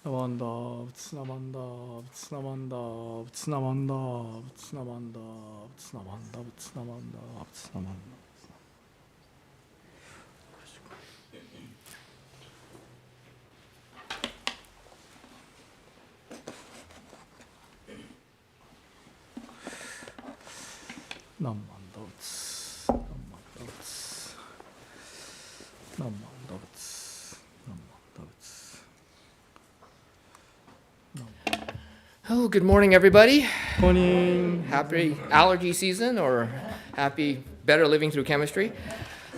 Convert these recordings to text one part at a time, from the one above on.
나만다 나만다 나만다 나만다 나만다 나만다 나만다 나만다 나만다 나만다 나만다 Oh, good morning, everybody. morning. Happy allergy season or happy better living through chemistry.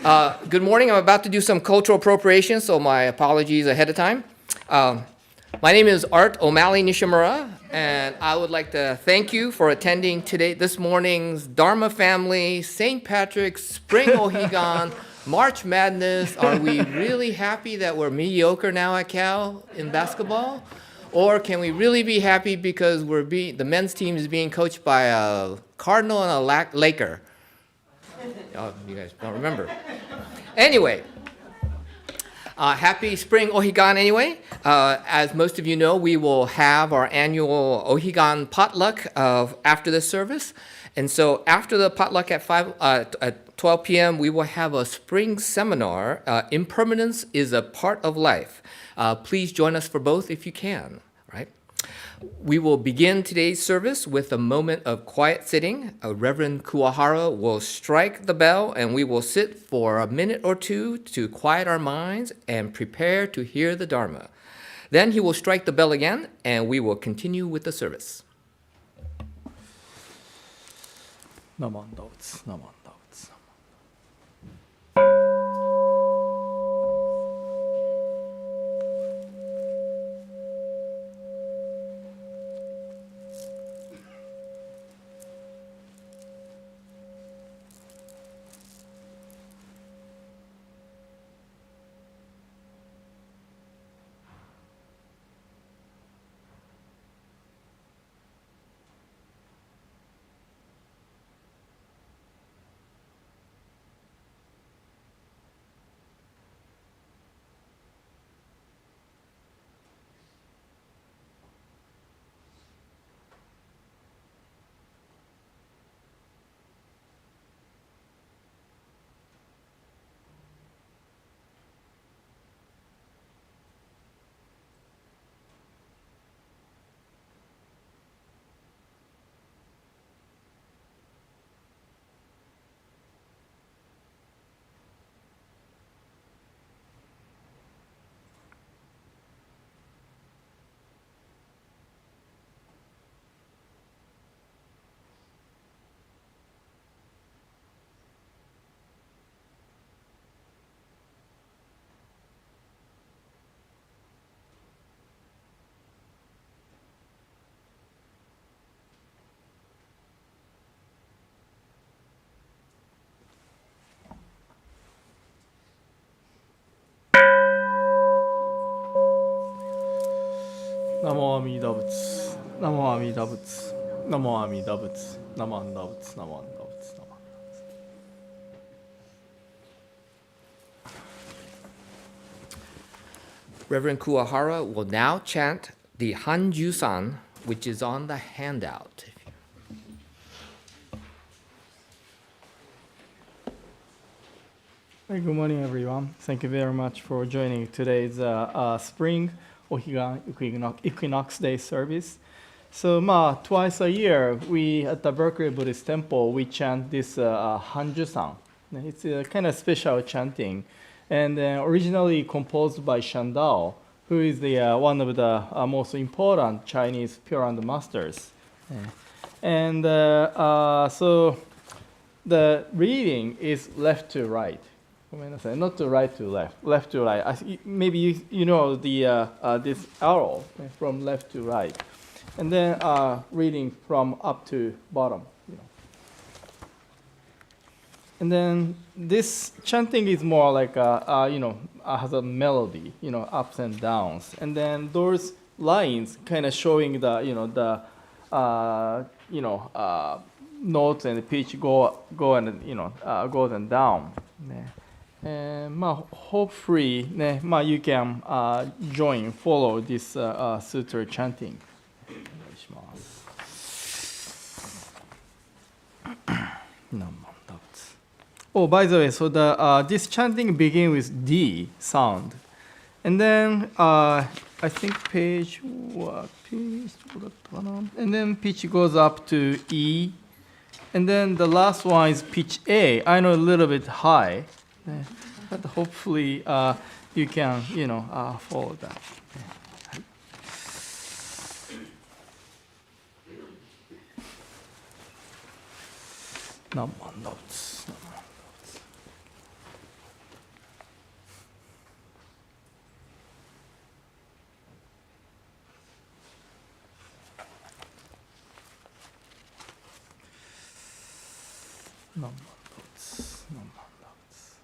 Good morning. I'm about to do some cultural appropriation, so my apologies ahead of time. My name is Art O'Malley Nishimura, and I would like to thank you for attending this morning's Dharma Family, St. Patrick's, Spring Ohigan, March Madness. Are we really happy that we're mediocre now at Cal in basketball? Or can we really be happy because the men's team is being coached by a Cardinal and a Laker? Oh, you guys don't remember. Anyway, happy Spring Ohigan anyway. As most of you know, we will have our annual Ohigan potluck after this service. And so after the potluck at 12 p.m., we will have a spring seminar, Impermanence is a Part of Life. Please join us for both if you can, right? We will begin today's service with a moment of quiet sitting. Reverend Kuwahara will strike the bell, and we will sit for a minute or two to quiet our minds and prepare to hear the Dharma. Then he will strike the bell again, and we will continue with the service. 나만다 나만다 나모 아미다 부츠 나모 아미다 부츠 나모 아미다 부츠 나모 안다 부츠 나모 안다 부츠 나모 Reverend Kuwahara will now chant the Hanjusan, which is on the handout. Hey, good morning, everyone. Thank you very much for joining today's spring Ohigan Equinox Day service. So, twice a year, we at the Berkeley Buddhist Temple we chant this Hanjusan. It's a kind of special chanting, and originally composed by Shandao, who is the one of the most important Chinese Pure Land masters. And so the reading is left to right. Not to right to left, left to right. Maybe you know the this arrow from left to right, and then reading from up to bottom. And then this chanting is more like has a melody, ups and downs, and then those lines kind of showing the notes and the pitch go and goes and down. Yeah. hopefully ね、you can join, follow this sutra chanting. お願いします。Oh, by the way, so this chanting begins with D sound, and then I think and then pitch goes up to E, and then the last one is pitch A. I know a little bit high, but hopefully you can follow that. 何万打つ。何万打つ。何万打つ。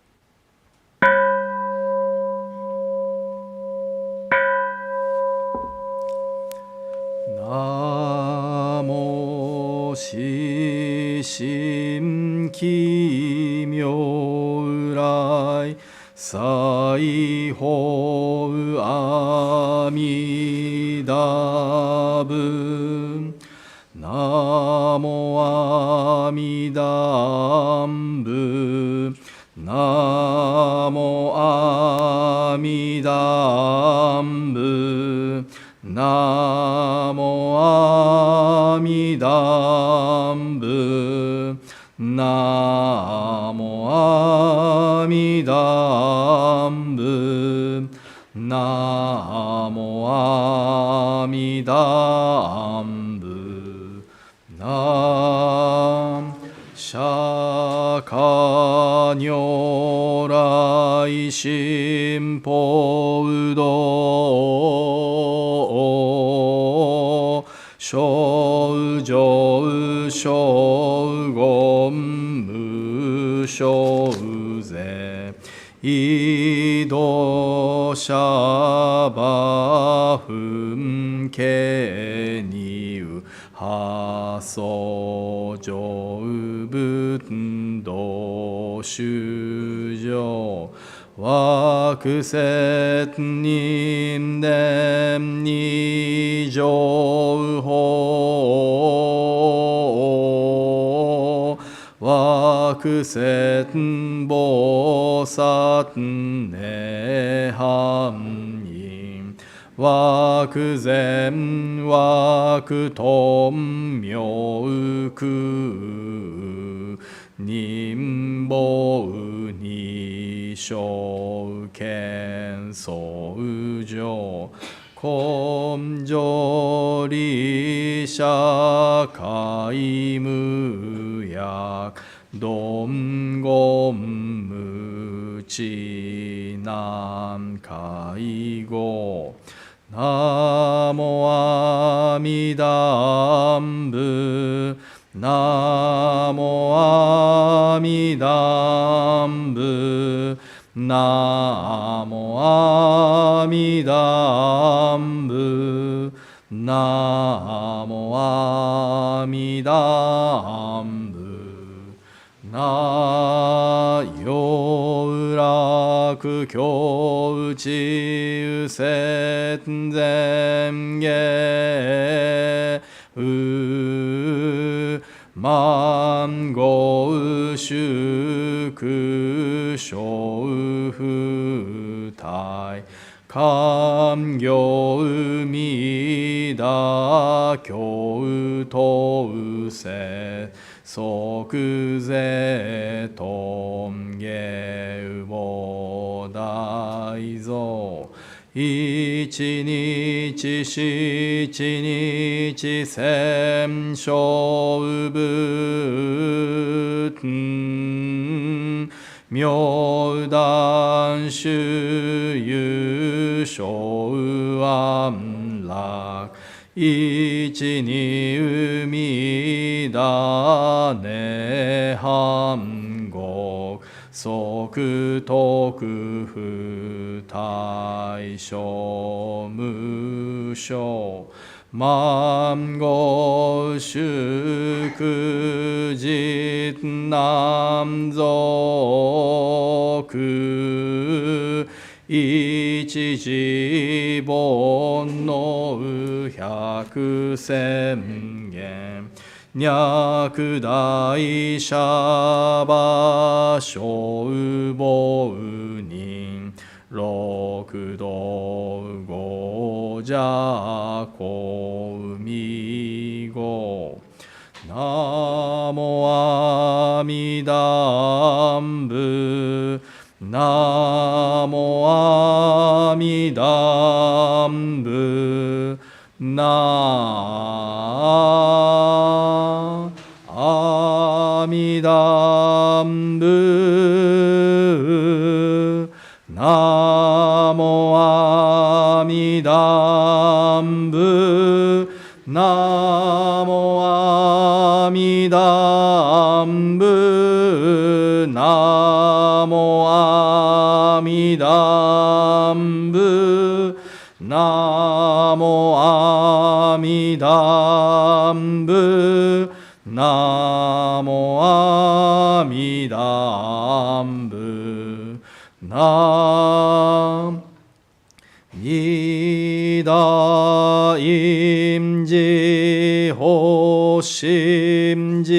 ナモシシンキ妙来西方阿弥陀仏ナモ阿弥陀仏ナモ阿弥陀仏ナモ阿弥陀仏ナモ阿弥陀仏ナモ阿弥陀仏ナ釈迦如来心法うど正常正言無正税異道者馬糞家にう破相上仏道修上惑説人伝二乗法惑説菩薩涅槃因惑前惑頓妙空人法二正見相上根性理社会無薬鈍言無知難介護ナモ阿弥陀仏ナモ阿弥陀仏ナモ阿弥陀仏ナモ阿弥陀仏なよ楽教知右摂前下万語宿小不体官行弥陀教等世即税頓下無大蔵一日七日千小仏妙断衆有小安楽一に海だね半国即徳不大小無償万語宿実南蔵欲一時煩悩百千言略大者馬小母人六道五者公未語ナモ阿弥陀仏ナモ阿弥陀仏ナ阿弥陀仏ナモ阿弥陀仏ナモ阿弥陀仏ナモ阿弥陀仏ナモ阿弥陀仏ナモ阿弥陀仏ナミダインジホシンジ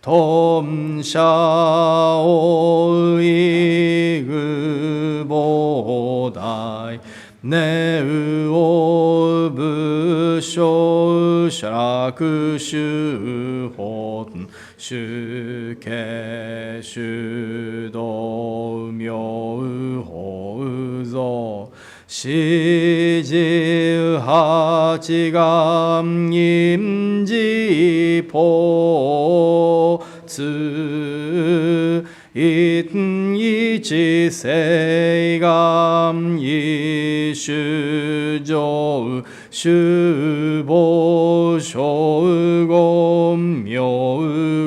トンシャオイグボダイネウオブショシャクシュホンシュケシュドミョウホウゾ四十八願陰寺ポツ一一世願一種上修法正言妙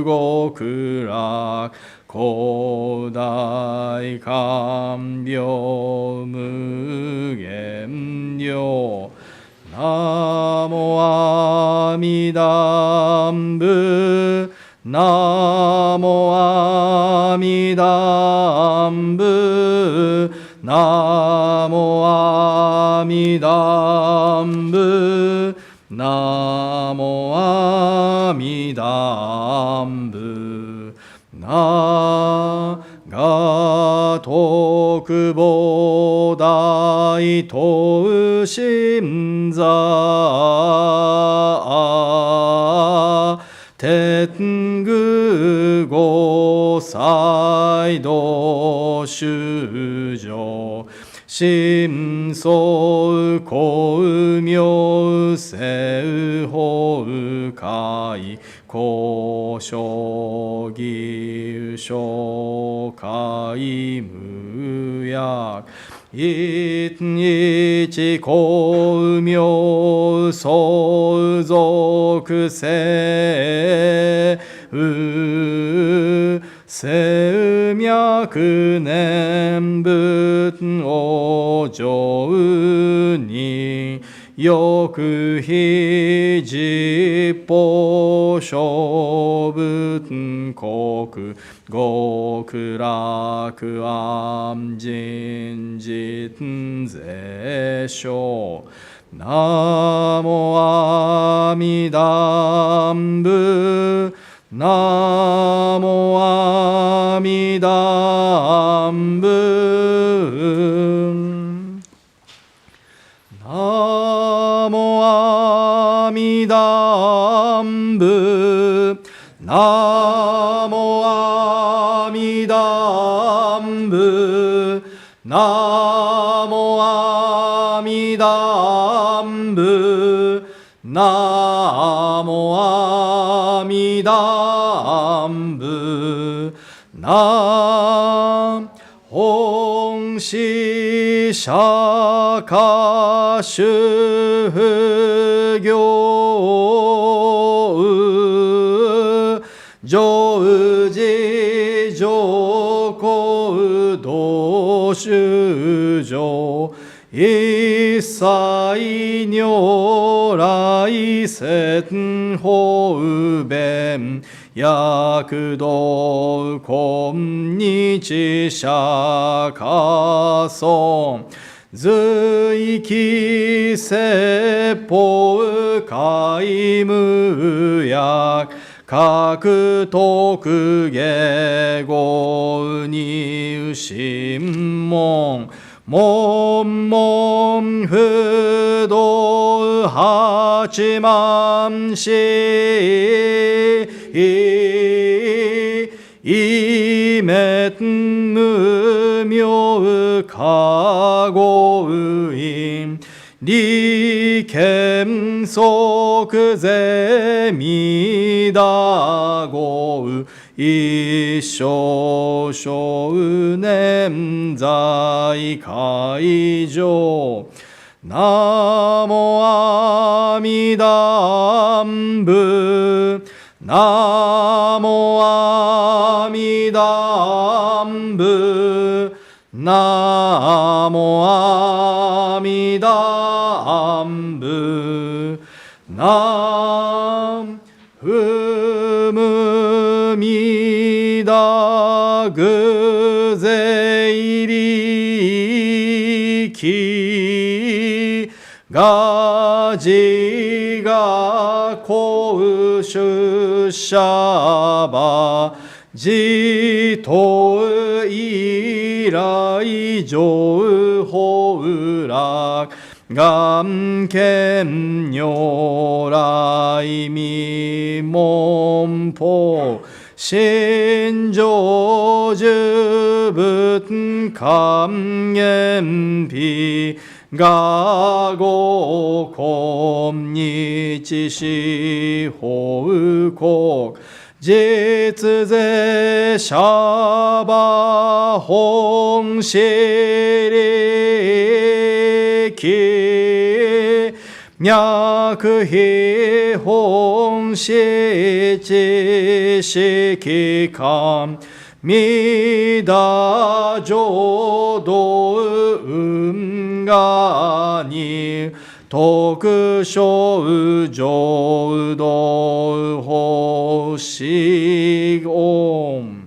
極楽古代官病無限量ナモ阿弥陀仏ナモ阿弥陀仏ナモ阿弥陀仏ナモ阿弥陀仏ナガ特菩提等身座天狗五歳道修上心相光明聖法界高所義所界無薬一日光明相続性生脈念仏往生に欲非実法小仏国極楽安心実税所ナモ阿弥陀仏ナモ阿弥陀仏ナモ阿弥陀仏ナモ阿弥陀仏ナモ阿弥陀仏ナモ阿弥陀仏ナ本師釈迦修行上寺上皇道修上一切如来説法弁躍動今日釈迦尊随記説法皆無薬各徳下語に心門門門不動八万四異滅無明過語因利見即是弥陀語一生少年在会場ナモ阿弥陀仏ナモ阿弥陀仏ナモ阿弥陀仏ナム無弥陀具税力が自が公主者ば自と依頼情報楽願見如来未門法心上十仏観言美がご今日四方国実税シャバ本師力脈秘本師知識観弥陀浄土運河に特小浄土星音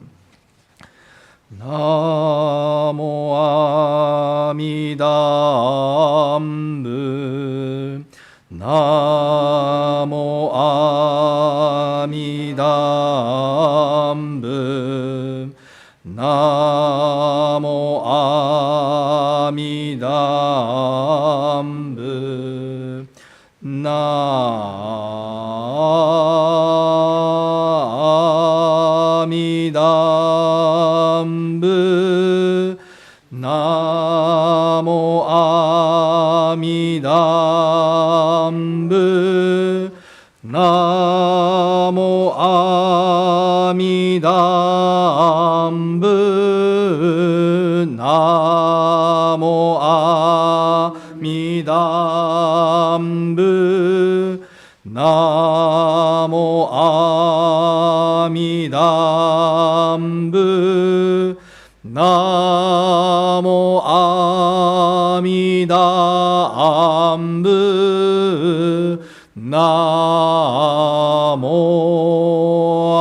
ナモ阿弥陀仏ナモ阿弥陀仏ナモ阿弥陀仏ナ阿弥陀仏ナモ阿弥陀仏ナモ阿弥陀仏ナモ阿弥陀仏ナモ阿弥陀仏ナモ阿弥陀仏ナモ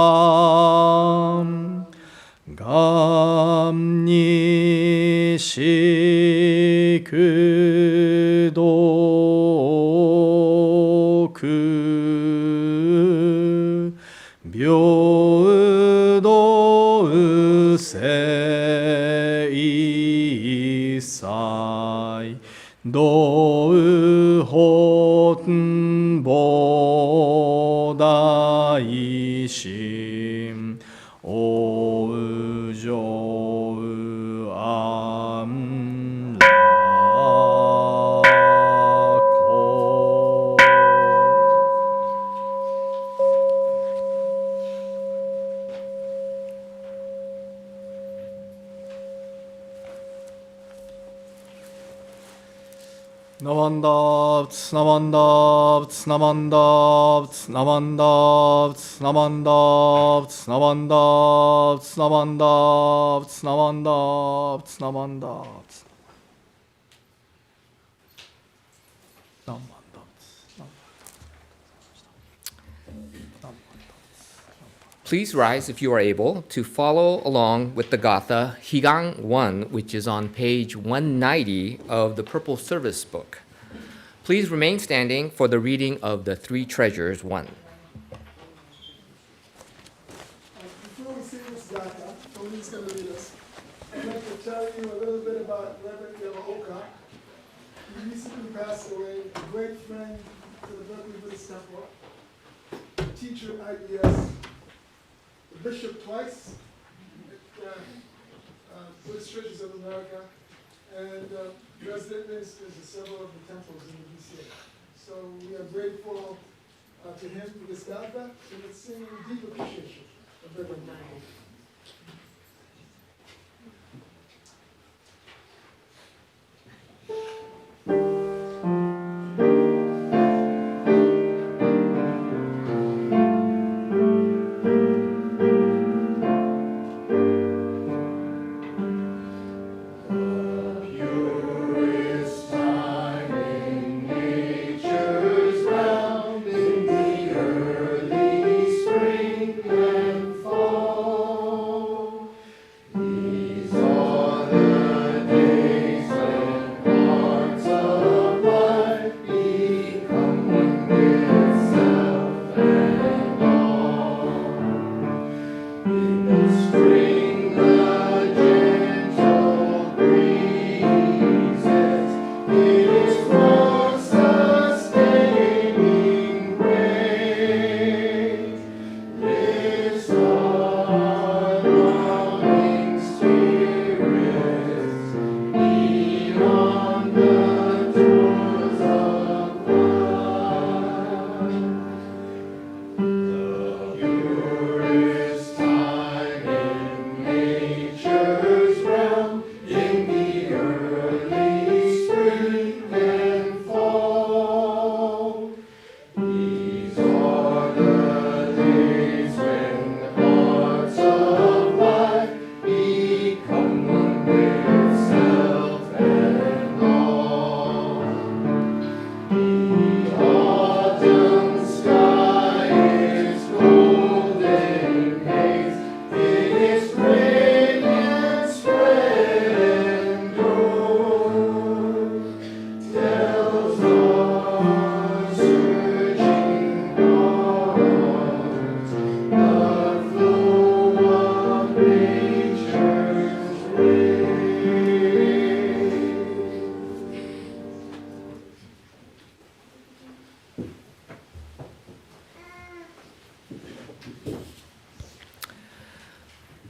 願にしくどく平等性一切道本菩提心往生安楽ナマンダーツナマンダーツナマンダーツナマンダーツナマンダーツナマンダーツナマンダーツナマンダーツナマンダーツナマンダーツ Please rise if you are able to follow along with the Gatha Higang 1, which is on page 190 of the Purple Service book. Please remain standing for the reading of the Three Treasures 1. Before we sing this Gatha, Tony's going to lead us, I'd like to tell you a little bit about Reverend Yamaoka. He recently passed away, a great friend to the Berkeley Buddhist Temple, a teacher at IBS, the bishop twice at Buddhist Churches of America, and resident ministers of several of the temples in the BCA. So we are grateful to him for this Gatha, and let's sing in deep appreciation of Reverend Yamaoka.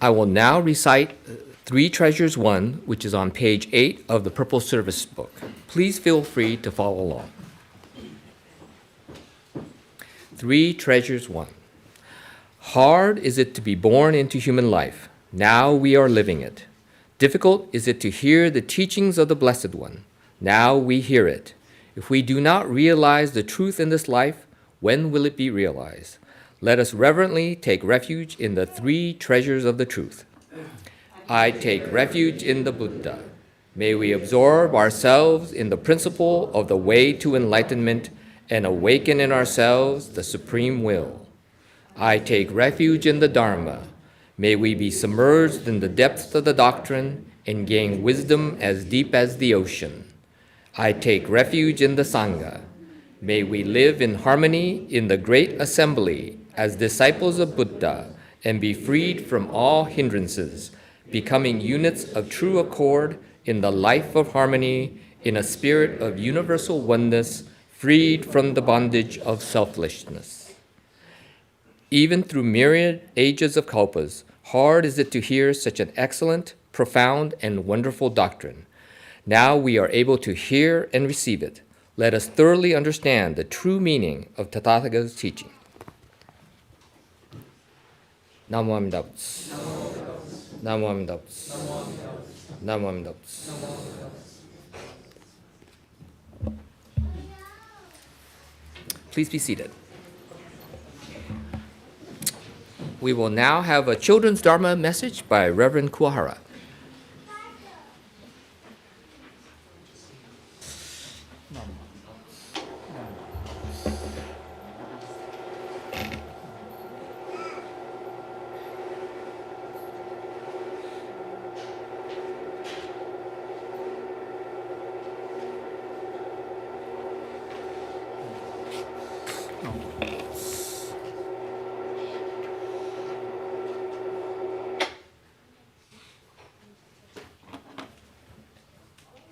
I will now recite Three Treasures 1, which is on page 8 of the Purple Service book. Please feel free to follow along. Three Treasures 1. Hard is it to be born into human life. Now we are living it. Difficult is it to hear the teachings of the Blessed One. Now we hear it. If we do not realize the truth in this life, when will it be realized? Let us reverently take refuge in the three treasures of the truth. I take refuge in the Buddha. May we absorb ourselves in the principle of the way to enlightenment and awaken in ourselves the supreme will. I take refuge in the Dharma. May we be submerged in the depths of the doctrine and gain wisdom as deep as the ocean. I take refuge in the Sangha. May we live in harmony in the great assembly as disciples of Buddha and be freed from all hindrances, becoming units of true accord in the life of harmony in a spirit of universal oneness, freed from the bondage of selfishness. Even through myriad ages of kalpas, hard is it to hear such an excellent, profound, and wonderful doctrine. Now we are able to hear and receive it. Let us thoroughly understand the true meaning of Tathagata's teaching. Namo Amida Butsu. Namo Amida Butsu. Namo Amida Butsu. Please be seated. We will now have a children's Dharma message by Reverend Kuwahara.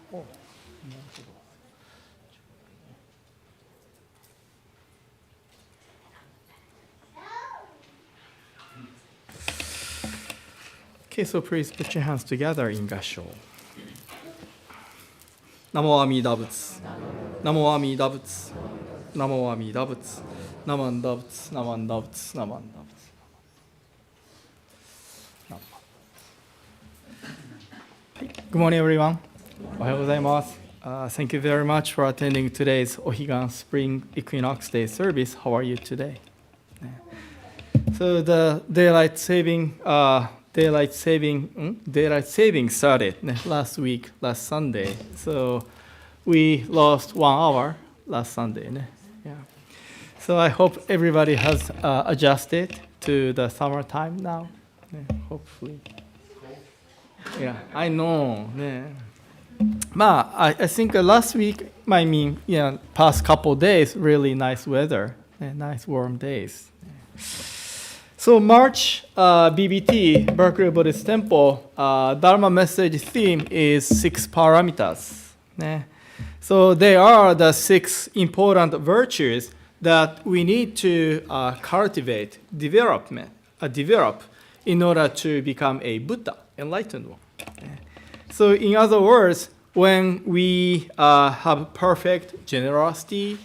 Okay, so please put your hands together in Gasho. Namo Amida Butsu. Namo Amida Butsu. Namo Amida Butsu. Namanda Butsu. Namanda Butsu. Namanda Butsu. Good morning, everyone. Ohayou gozaimasu. Thank you very much for attending today's Ohigan Spring Equinox Day service. How are you today? So the daylight saving started last week, last Sunday. So we lost 1 hour last Sunday. Yeah. So I hope everybody has adjusted to the summertime now. Hopefully. Yeah, I know. I think last week, past couple days, really nice weather, nice warm days. So March BBT, Berkeley Buddhist Temple, Dharma message theme is 6 parameters. So they are the 6 important virtues that we need to cultivate, develop in order to become a Buddha, enlightened one. So in other words, when we have perfect generosity,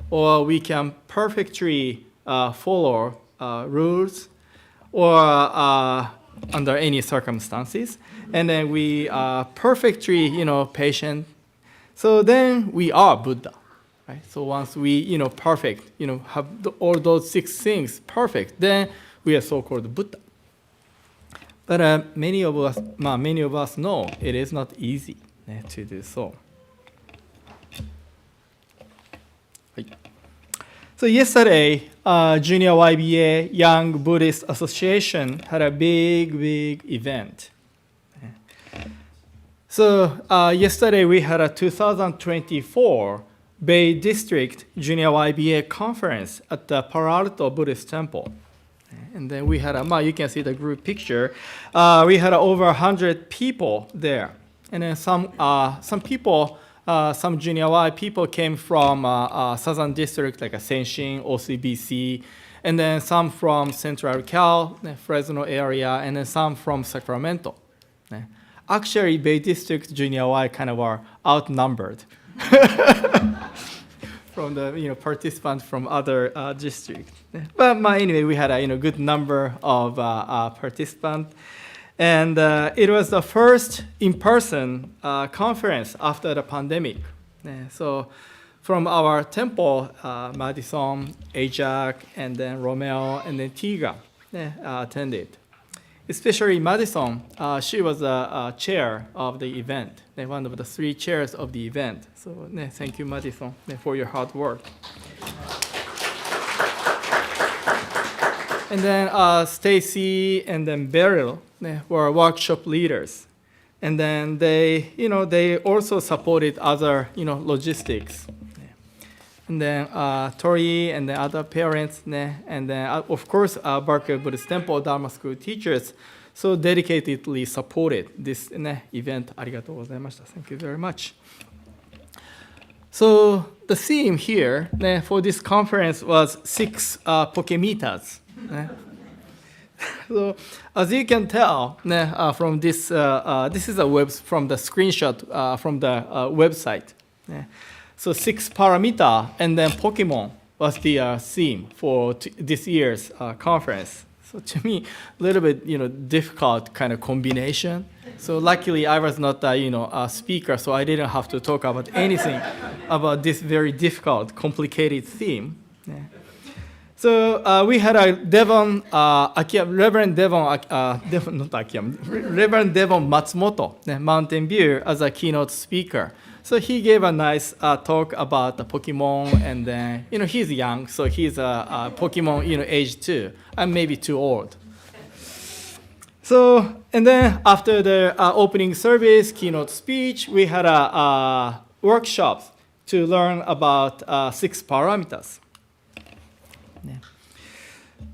or we can perfectly follow rules, or under any circumstances, and then we are perfectly, patient, so then we are Buddha, right? So once we, perfect, have all those 6 things perfect, then we are so-called Buddha. But many of us know it is not easy to do so. So yesterday, Junior YBA Young Buddhist Association had a big event. So yesterday we had a 2024 Bay District Junior YBA conference at the Palo Alto Buddhist Temple. And then we had you can see the group picture. We had over 100 people there. And then some people, some junior Y people came from Southern District, like Senshin, OCBC, and then some from Central Cal, Fresno area, and then some from Sacramento. Actually, Bay District junior Y kind of are outnumbered from the participants from other districts. But anyway, we had a good number of participants, and it was the first in-person conference after the pandemic. So from our temple, Madison, Ajak, and then Romeo, and then Tiga attended. Especially Madison, she was a chair of the event, one of the 3 chairs of the event. So thank you, Madison, for your hard work. And then Stacy and then Beryl were workshop leaders. And then they also supported other, logistics. And then Tori and the other parents, and then of course Berkeley Buddhist Temple Dharma School teachers, so dedicatedly supported this event. Arigatou gozaimashita. Thank you very much. So the theme here for this conference was 6 Pokemeters. So as you can tell from this, this is from the screenshot from the website. So 6 parameter and then Pokemon was the theme for this year's conference. So to me, a little bit difficult kind of combination. So luckily I was not a speaker, so I didn't have to talk about anything about this very difficult, complicated theme. So we had a Reverend Devon Matsumoto, Mountain View, as a keynote speaker. So he gave a nice talk about the Pokemon, and then he's young, so he's a Pokemon age 2. I'm maybe too old. So and then after the opening service, keynote speech, we had a workshop to learn about 6 parameters.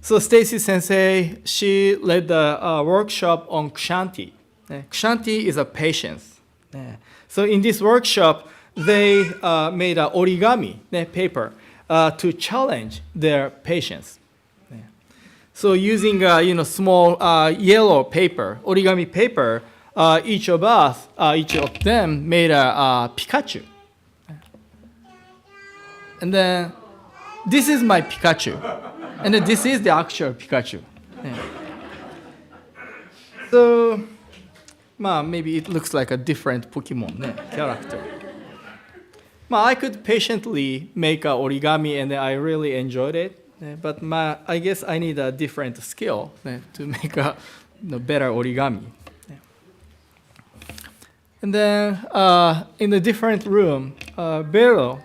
So Stacy Sensei, she led the workshop on Kshanti. Kshanti is a patience. So in this workshop, they made an origami paper to challenge their patients. So using small yellow paper, origami paper, each of them made a Pikachu. And then this is my Pikachu, and then this is the actual Pikachu. So, maybe it looks like a different Pokemon character. I could patiently make a origami, and I really enjoyed it. But I guess I need a different skill to make a better origami. And then in a different room, Vero,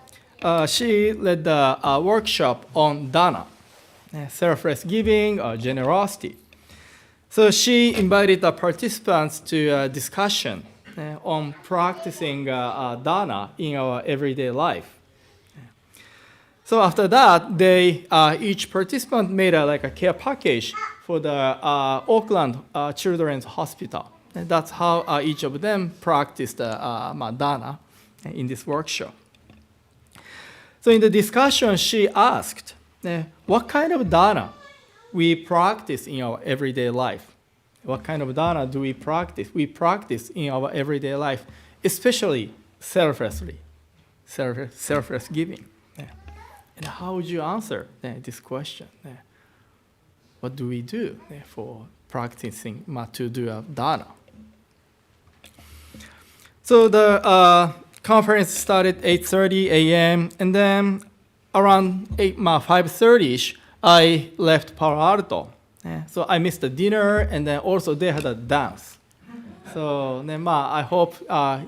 she led a workshop on Dharma, selfless giving, generosity. So she invited the participants to a discussion on practicing Dharma in our everyday life. So after that, they each participant made a care package for the Auckland Children's Hospital. And that's how each of them practiced Dharma in this workshop. So in the discussion, she asked, what kind of Dharma we practice in our everyday life? What kind of Dharma do we practice? We practice in our everyday life, especially selflessly, selfless giving. And how would you answer this question? What do we do for practicing to do a Dharma? So the conference started 8:30 a.m. and then around 5:30ish, I left Palo Alto. So I missed the dinner, and then also they had a dance. So then I hope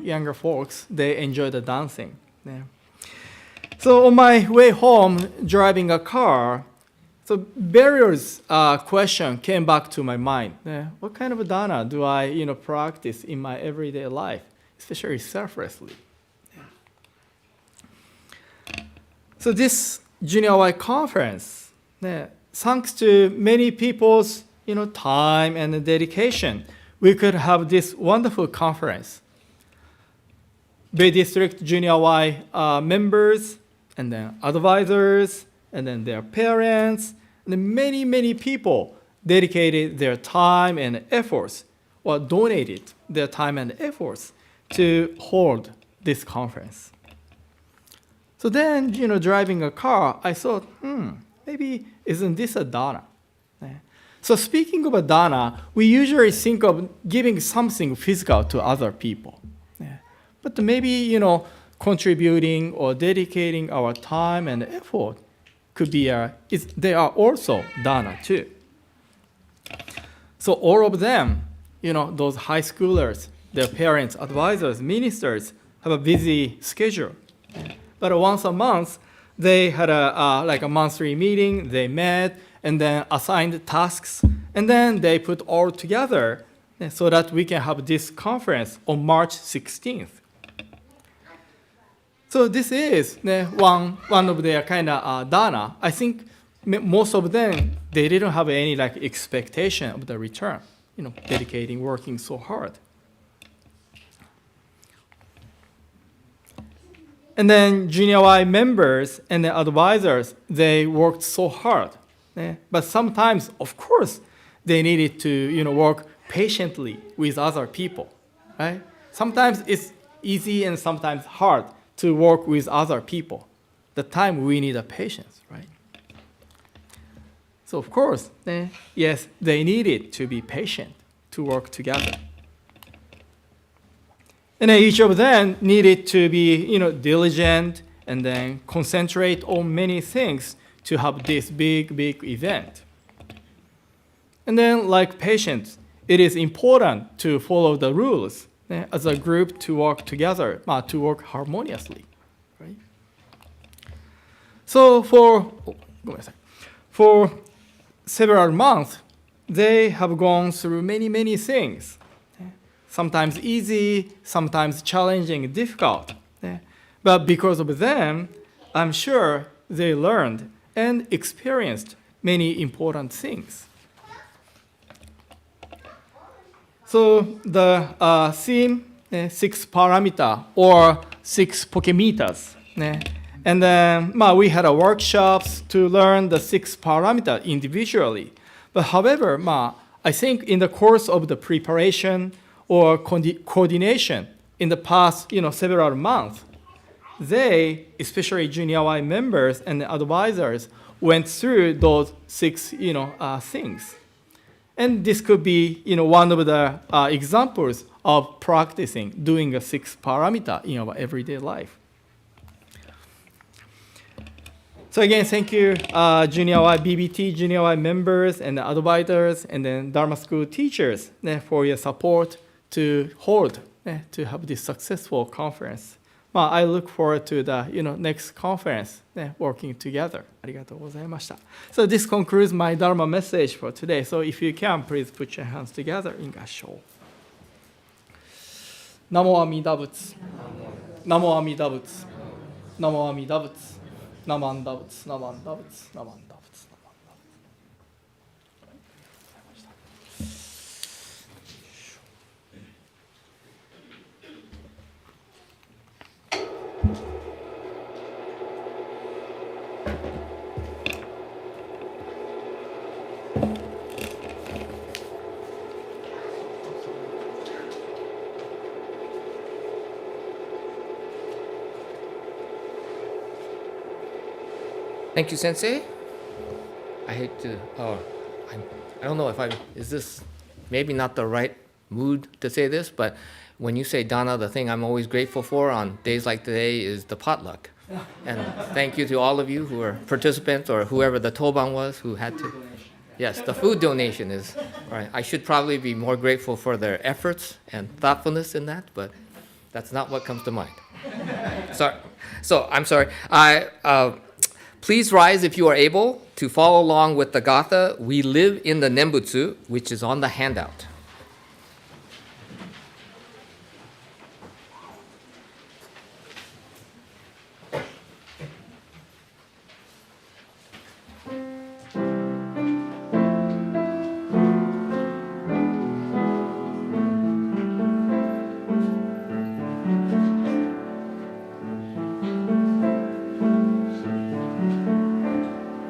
younger folks, they enjoy the dancing. So on my way home, driving a car, so Barrier's question came back to my mind. What kind of Dharma do I practice in my everyday life, especially selflessly? So this Junior Y conference, thanks to many people's time and dedication, we could have this wonderful conference. Bay District Junior Y members, and then advisors, and then their parents, and many, many people dedicated their time and efforts, or donated their time and efforts to hold this conference. So then, driving a car, I thought, maybe isn't this a Dharma? So speaking of a Dharma, we usually think of giving something physical to other people. But maybe, contributing or dedicating our time and effort could be they are also Dharma too. So all of them, those high schoolers, their parents, advisors, ministers have a busy schedule. But once a month, they had a monthly meeting, they met, and then assigned tasks, and then they put all together so that we can have this conference on March 16th. So this is one of their kind of Dharma. I think most of them, they didn't have any expectation of the return, dedicating, working so hard. And then Junior Y members and the advisors, they worked so hard. But sometimes, of course, they needed to work patiently with other people. Right? Sometimes it's easy and sometimes hard to work with other people. The time we need a patience, right? So of course, yes, they needed to be patient to work together. And then each of them needed to be, diligent and then concentrate on many things to have this big, big event. And then, like patience, it is important to follow the rules as a group to work together, to work harmoniously, right? So for several months, they have gone through many, many things. Sometimes easy, sometimes challenging, difficult. But because of them, I'm sure they learned and experienced many important things. So the theme 6 parameter or 6 pokemeters. And then we had workshops to learn the 6 parameter individually. But however, I think in the course of the preparation or coordination in the past several months, they, especially junior Y members and advisors, went through those 6 things. And this could be one of the examples of practicing doing a 6 parameter in our everyday life. So again, thank you, Junior Y BBT, Junior Y members and advisors, and then Dharma School teachers for your support to hold, to have this successful conference. I look forward to the next conference, working together. ありがとうございました. So this concludes my Dharma message for today. So if you can, please put your hands together in 合唱. ナモアミダ仏。ナモアミダ仏。ナモアミダ仏。ナマンダ仏。ナマンダ仏。ナマンダ仏。Thank you, Sensei. I hate to, I don't know if is this maybe not the right mood to say this, but when you say Dana, the thing I'm always grateful for on days like today is the potluck. And thank you to all of you who are participants or whoever the Toban was who had to. Yes, the food donation is, right. I should probably be more grateful for their efforts and thoughtfulness in that, but that's not what comes to mind. Sorry. So I'm sorry. Please rise if you are able to follow along with the Gatha, We Live in the Nembutsu, which is on the handout.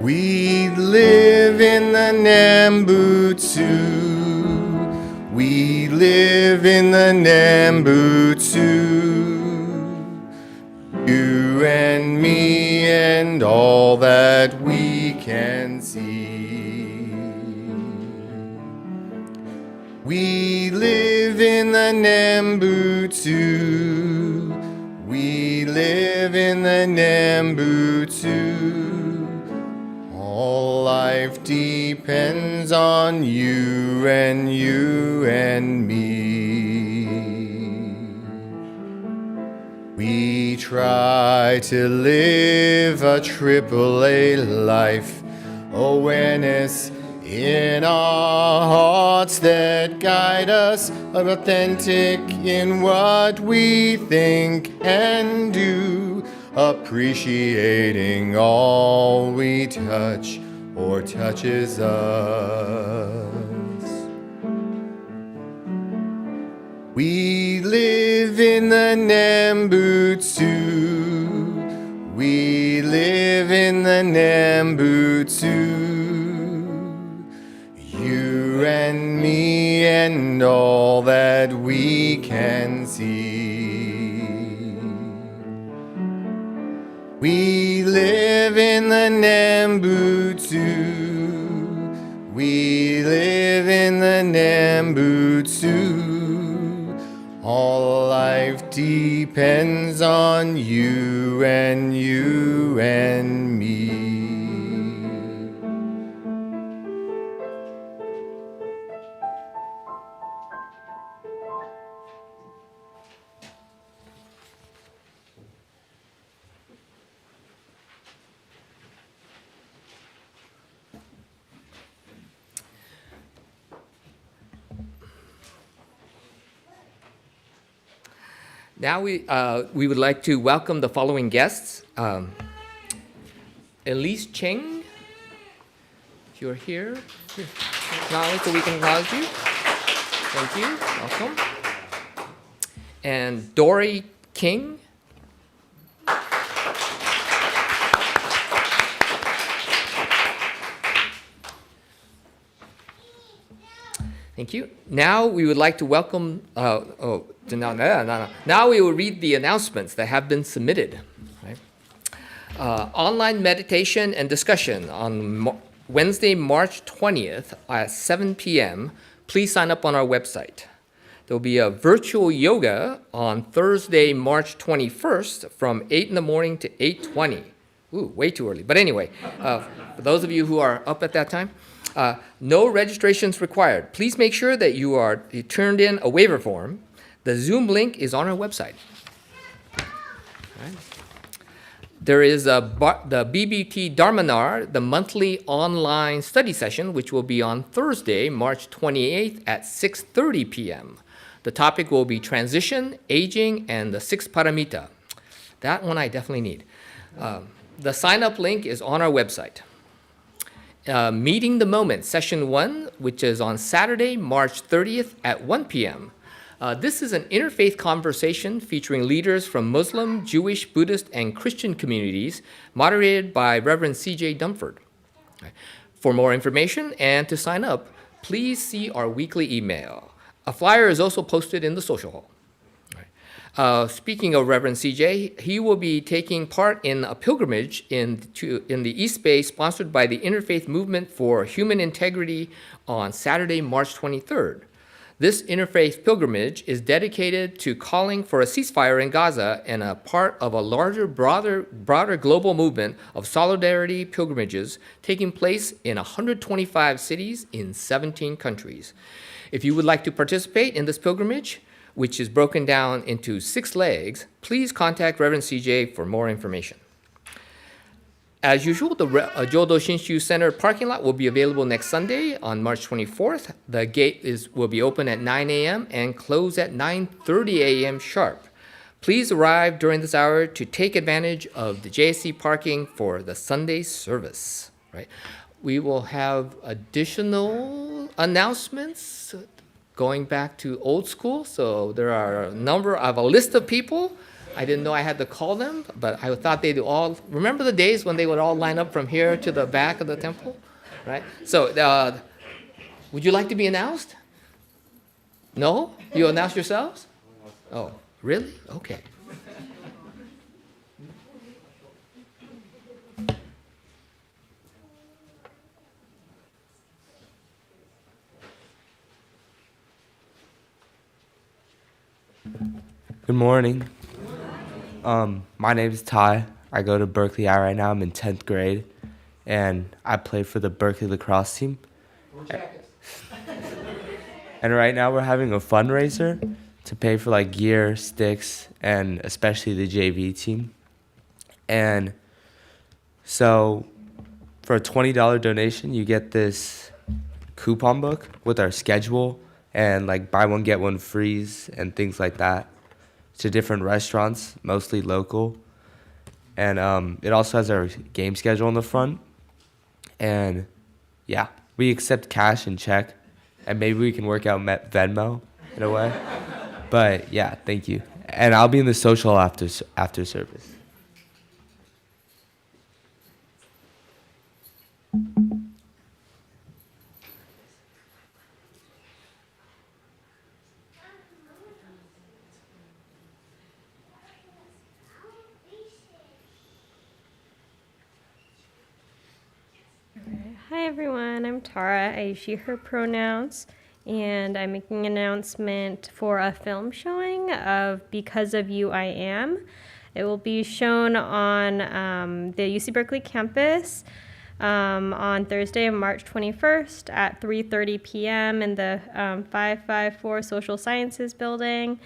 We live in the Nembutsu. We live in the Nembutsu. You and me and all that we can see. We live in the Nembutsu. We live in the Nembutsu. All life depends on you and me. We try to live a AAA life, awareness in our hearts that guide us, authentic in what we think and do, appreciating all we touch or touches us. We live in the Nembutsu. We live in the Nembutsu. You and me and all that we can see. We live in the Nembutsu. We live in the Nembutsu. All life depends on you and me. Now we would like to welcome the following guests. Elise Cheng, if you're here, acknowledge so we can acknowledge you. Thank you. Welcome. and Dory King. Thank you. Now we would like to welcome, no. Now we will read the announcements that have been submitted. Right? Online meditation and discussion on Wednesday, March 20th at 7 p.m. Please sign up on our website. There will be a virtual yoga on Thursday, March 21st from 8 in the morning to 8:20. Ooh, way too early. But anyway, for those of you who are up at that time, no registrations required. Please make sure that you turned in a waiver form. The Zoom link is on our website. Right. There is the BBT Dharma, the monthly online study session, which will be on Thursday, March 28th at 6:30 p.m. The topic will be transition, aging, and the sixth paramita. That one I definitely need. The sign-up link is on our website. Meeting the Moment, Session 1, which is on Saturday, March 30th at 1 p.m. This is an interfaith conversation featuring leaders from Muslim, Jewish, Buddhist, and Christian communities, moderated by Reverend C.J. Dumford. For more information and to sign up, please see our weekly email. A flyer is also posted in the social hall. Speaking of Reverend CJ, he will be taking part in a pilgrimage in the East Bay sponsored by the Interfaith Movement for Human Integrity on Saturday, March 23rd. This interfaith pilgrimage is dedicated to calling for a ceasefire in Gaza and a part of a larger, broader global movement of solidarity pilgrimages taking place in 125 cities in 17 countries. If you would like to participate in this pilgrimage, which is broken down into 6 legs, please contact Reverend CJ for more information. As usual, the Jodo Shinshu Center parking lot will be available next Sunday on March 24th. The gate will be open at 9 a.m. and close at 9:30 a.m. sharp. Please arrive during this hour to take advantage of the JSC parking for the Sunday service. Right? We will have additional announcements going back to old school. So there are a list of people. I didn't know I had to call them, but I thought they'd all, remember the days when they would all line up from here to the back of the temple? Right? So would you like to be announced? No? You announce yourselves? Oh, really? Okay. Good morning. My name is Ty. I go to Berkeley High right now. I'm in 10th grade, and I play for the Berkeley lacrosse team. And right now we're having a fundraiser to pay for like gear, sticks, and especially the JV team. And so for a $20 donation, you get this coupon book with our schedule and like buy one, get one frees and things like that, to different restaurants, mostly local. And it also has our game schedule on the front. And yeah, we accept cash and check, and maybe we can work out Venmo in a way. But yeah, thank you. And I'll be in the social after service. Hi everyone, I'm Tara. I use she, her pronouns, and I'm making an announcement for a film showing of Because of You I Am. It will be shown on the UC Berkeley campus on Thursday, March 21st at 3:30 p.m. in the 554 Social Sciences building.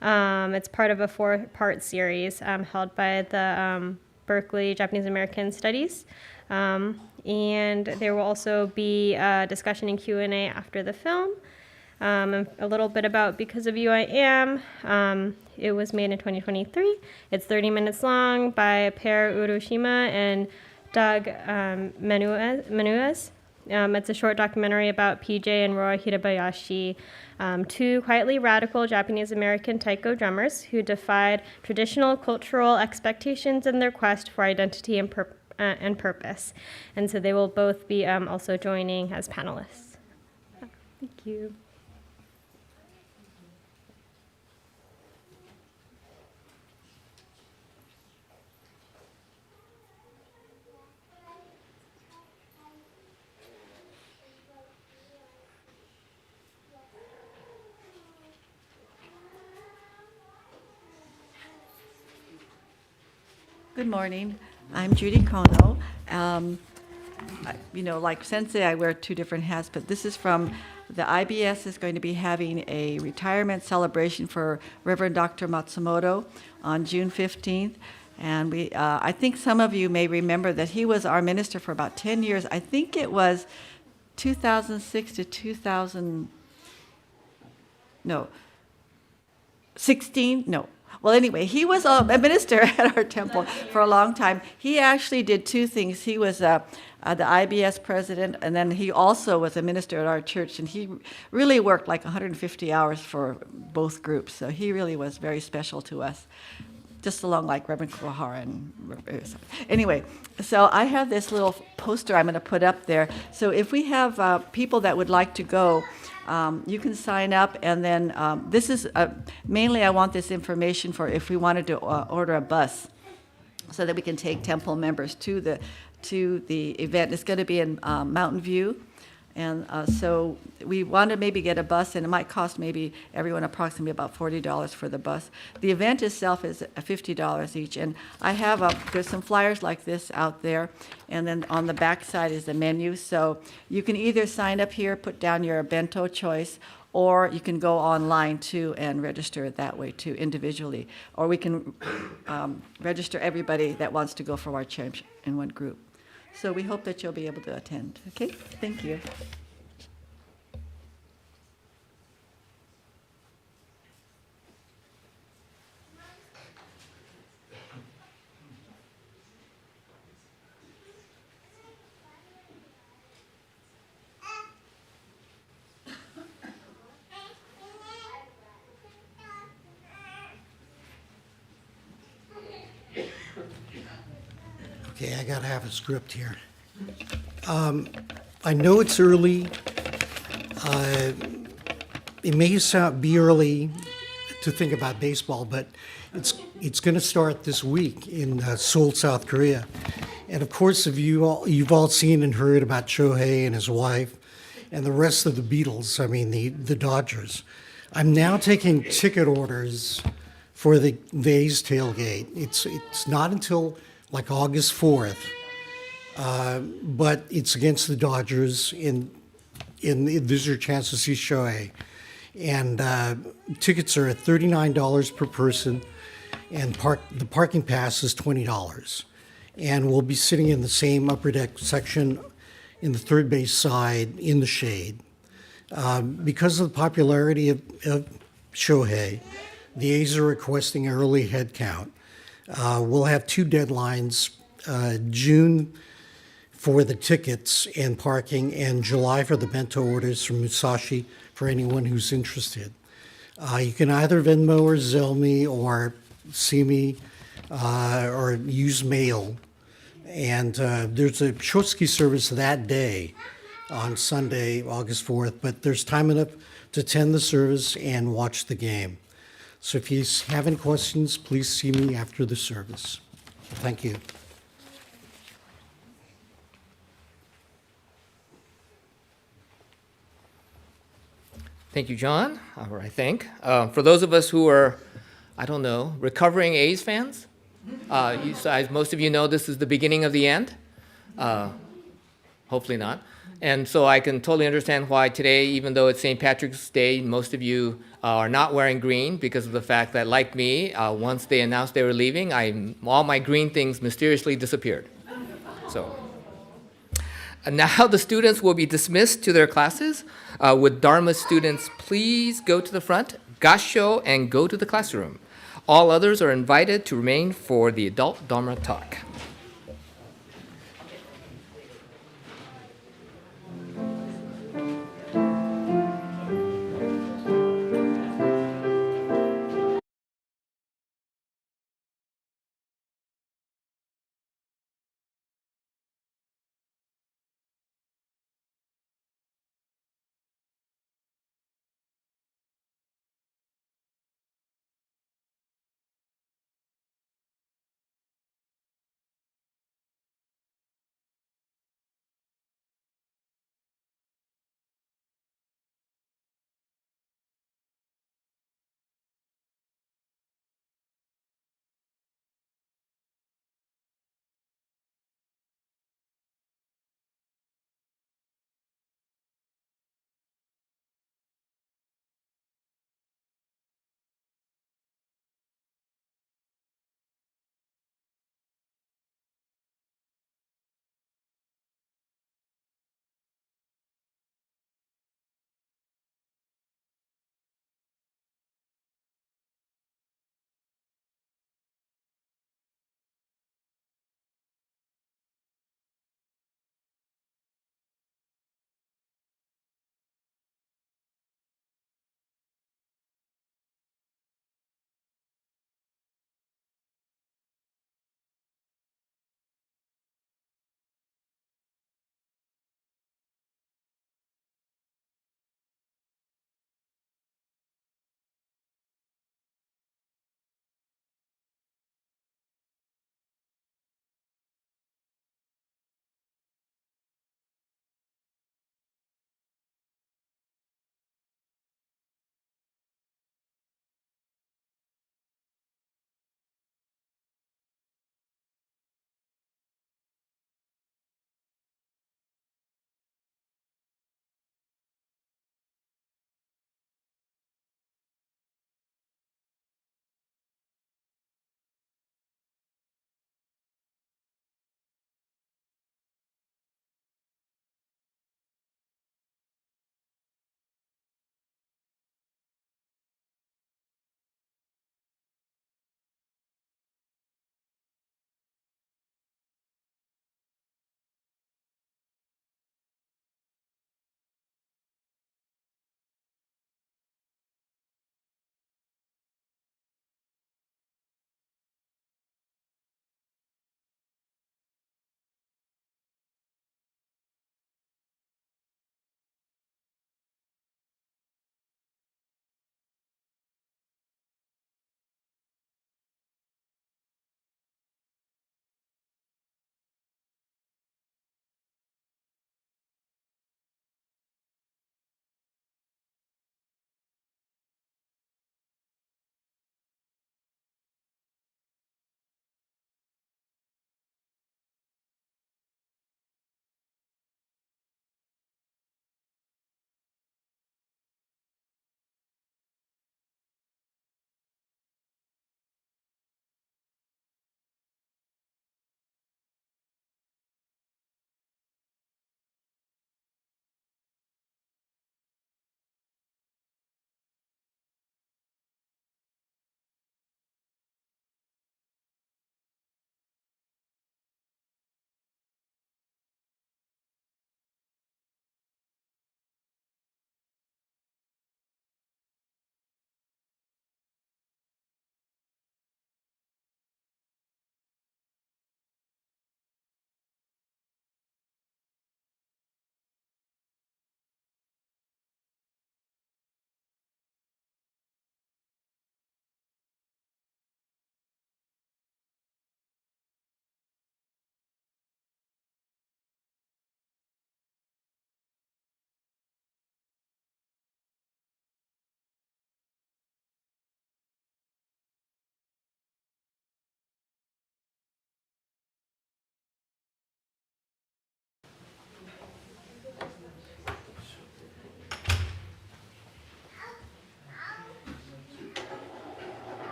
It's part of a 4-part series held by the Berkeley Japanese American Studies. And there will also be a discussion and Q&A after the film. And a little bit about Because of You I Am. It was made in 2023. It's 30 minutes long by Per Urushima and Doug Menuez. It's a short documentary about PJ and Roy Hirabayashi, two quietly radical Japanese-American taiko drummers who defied traditional cultural expectations in their quest for identity and purpose. And so they will both be also joining as panelists. Thank you. Good morning. I'm Judy Kono. Like Sensei, I wear two different hats, but this is from the IBS is going to be having a retirement celebration for Reverend Dr. Matsumoto on June 15th. And I think some of you may remember that he was our minister for about 10 years. I think it was 2006 to 16? No. Well, anyway, he was a minister at our temple for a long time. He actually did two things. He was the IBS president, and then he also was a minister at our church, and he really worked like 150 hours for both groups. So he really was very special to us, just along like Reverend Kuwahara. Anyway, so I have this little poster I'm going to put up there. So if we have people that would like to go, you can sign up, and then this is mainly I want this information for if we wanted to order a bus so that we can take temple members to the event. It's going to be in Mountain View, and so we want to maybe get a bus, and it might cost maybe everyone approximately about $40 for the bus. The event itself is $50 each, and I have there's some flyers like this out there, and then on the back side is the menu. So you can either sign up here, put down your bento choice, or you can go online too and register it that way too, individually. Or we can register everybody that wants to go for our church in one group. So we hope that you'll be able to attend. Okay, thank you. Okay, I got to have a script here. I know it's early. It may be early to think about baseball, but it's going to start this week in Seoul, South Korea. And of course, you've all seen and heard about Shohei and his wife and the rest of the Beatles, I mean the Dodgers. I'm now taking ticket orders for the A's tailgate. It's not until like August 4th, but it's against the Dodgers. This is your chance to see Shohei. And tickets are at $39 per person, and the parking pass is $20. And we'll be sitting in the same upper deck section in the third base side in the shade. Because of the popularity of Shohei, the A's are requesting early head count. We'll have two deadlines, June for the tickets and parking, and July for the bento orders from Musashi for anyone who's interested. You can either Venmo or Zelle me or see me or use mail. And there's a Shotsuki service that day on Sunday, August 4th, but there's time enough to attend the service and watch the game. So if you have any questions, please see me after the service. Thank you. Thank you, John, or I think. For those of us who are, recovering A's fans, as most of you know, this is the beginning of the end. Hopefully not. And so I can totally understand why today, even though it's St. Patrick's Day, most of you are not wearing green because of the fact that, like me, once they announced they were leaving, all my green things mysteriously disappeared. So, and now the students will be dismissed to their classes. Would Dharma students please go to the front, gasho, and go to the classroom? All others are invited to remain for the adult Dharma talk.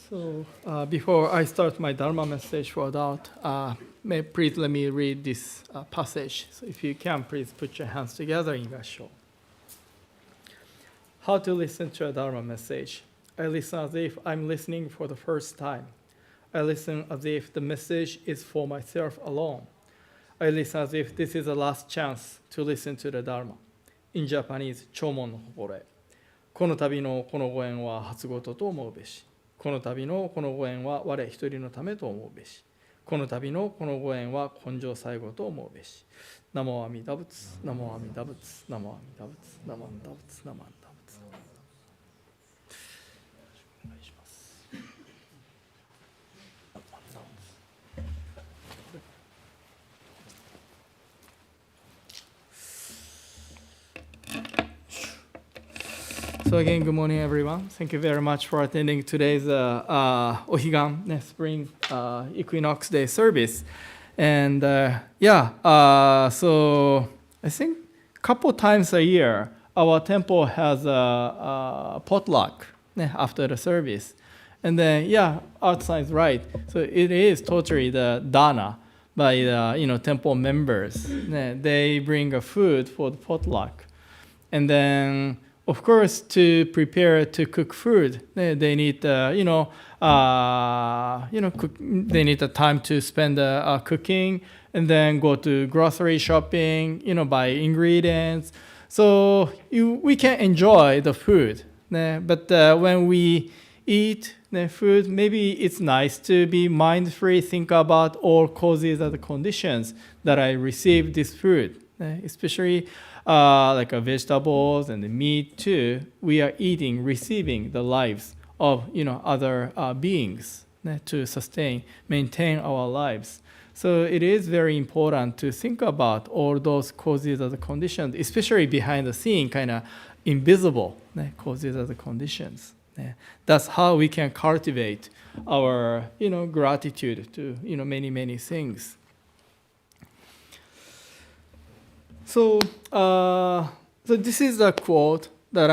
So before I start my Dharma message for adult, please let me read this passage. So if you can, please put your hands together in Gasho. How to listen to a Dharma message. I listen as if I'm listening for the first time. I listen as if the message is for myself alone. I listen as if this is the last chance to listen to the Dharma. In Japanese, 弔問の心得。この度のこのご縁は初ごとと思うべし。この度のこのご縁は我一人のためと思うべし。この度のこのご縁は根性最後と思うべし。ナモ阿弥陀仏、ナモ阿弥陀仏、ナモ阿弥陀仏、ナモ阿弥陀仏、ナモ阿弥陀仏。お願いします。So again, good morning, everyone. Thank you very much for attending today's Ohigan Spring Equinox Day service. And so I think a couple times a year, our temple has a potluck after the service. And then, outside is right. So it is totally the dana by the temple members. They bring a food for the potluck. And then, of course, to prepare to cook food, they need they need the time to spend cooking, and then go to grocery shopping, buy ingredients. So we can enjoy the food, but when we eat the food, maybe it's nice to be mind-free, think about all causes and the conditions that I receive this food, especially like vegetables and the meat too. We are eating, receiving the lives of other beings to maintain our lives. So it is very important to think about all those causes of the conditions, especially behind the scene, kind of invisible causes of the conditions. That's how we can cultivate our gratitude to many things. So this is a quote that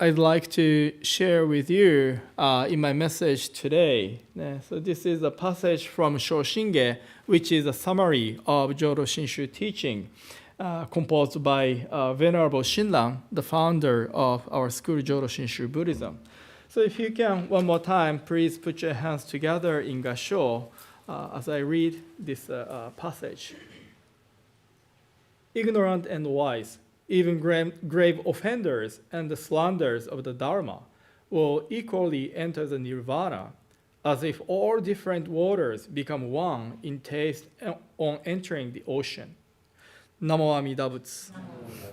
I'd like to share with you in my message today. So this is a passage from Shoshinge, which is a summary of Jodo Shinshu teaching, composed by Venerable Shinran, the founder of our school, Jodo Shinshu Buddhism. So if you can, one more time, please put your hands together in Gasho as I read this passage. Ignorant and wise, even grave offenders and the slanders of the Dharma will equally enter the nirvana, as if all different waters become one in taste on entering the ocean. Namo Amida Butsu.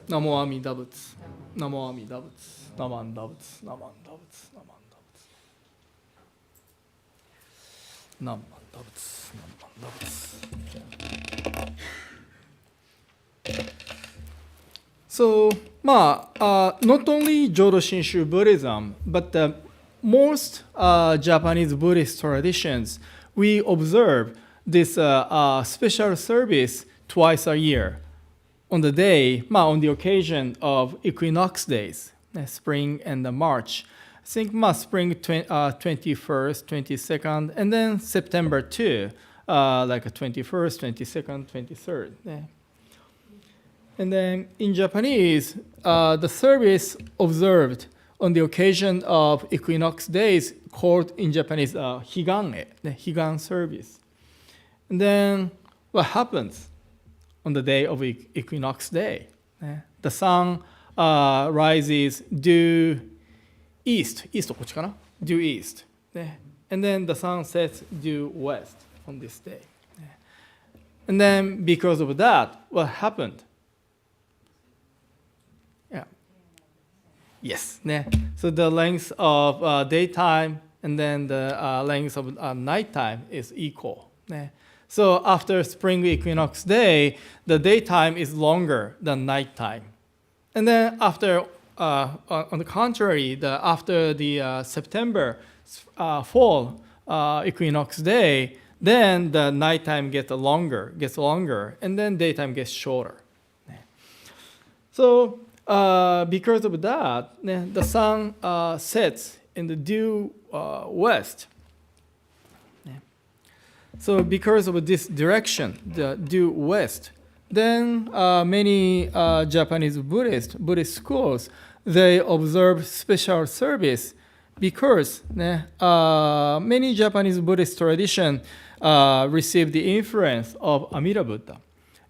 Namo Amida Butsu. Namo Amida Butsu. Namo Amida Butsu. Namo Amida Butsu. Namo Amida Butsu. Namo Amida Butsu. So, not only Jodo Shinshu Buddhism, but most Japanese Buddhist traditions, we observe this special service twice a year on the day, on the occasion of equinox days, spring and March. I think spring 21st, 22nd, and then September too, like 21st, 22nd, 23rd. And then in Japanese, the service observed on the occasion of equinox days called in Japanese Higan-e, the Higan service. And then what happens on the day of equinox day? The sun rises due east, due east. And then the sun sets due west on this day. And then because of that, what happened? Yes. So the length of daytime and then the length of nighttime is equal. So after spring equinox day, the daytime is longer than nighttime. And then after, on the contrary, after the September fall equinox day, then the nighttime gets longer, and then daytime gets shorter. So because of that, the sun sets in the due west. So because of this direction, due west, then many Japanese Buddhist schools, they observe special service because many Japanese Buddhist tradition received the influence of Amida Buddha.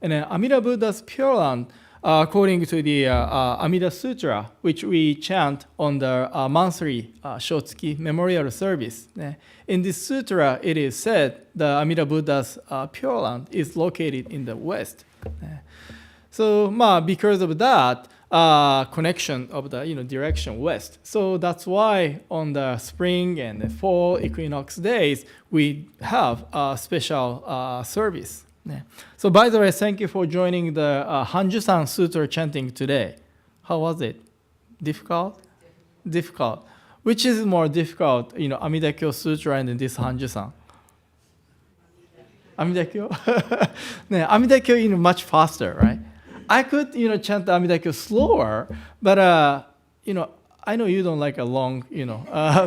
And Amida Buddha's Pure Land, according to the Amida Sutra, which we chant on the monthly Shotsuki memorial service. In this sutra, it is said that Amida Buddha's Pure Land is located in the west. So because of that connection of the direction west, so that's why on the spring and the fall equinox days we have a special service. So by the way, thank you for joining the Hanjusan Sutra chanting today. How was it? Difficult? Difficult. Which is more difficult, Amida-kyo Sutra and this Hanjusan? Amida-kyo? Amida-kyo much faster, right? I could, chant the Amida-kyo slower, but, I know you don't like a long,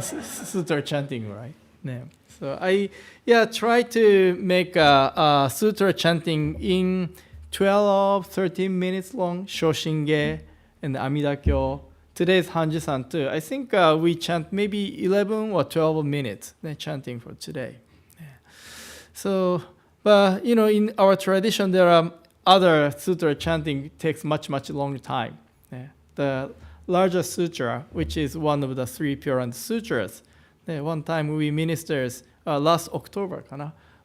sutra chanting, right? Yeah. So I try to make a sutra chanting in 12, 13 minutes long, Shoshinge and Amida-kyo. Today's Hanji-san too. I think we chant maybe 11 or 12 minutes chanting for today. Yeah. So, but in our tradition, there are other sutra chanting takes much longer time. Yeah. The largest sutra, which is one of the 3 Pure Land sutras, one time we ministers, last October,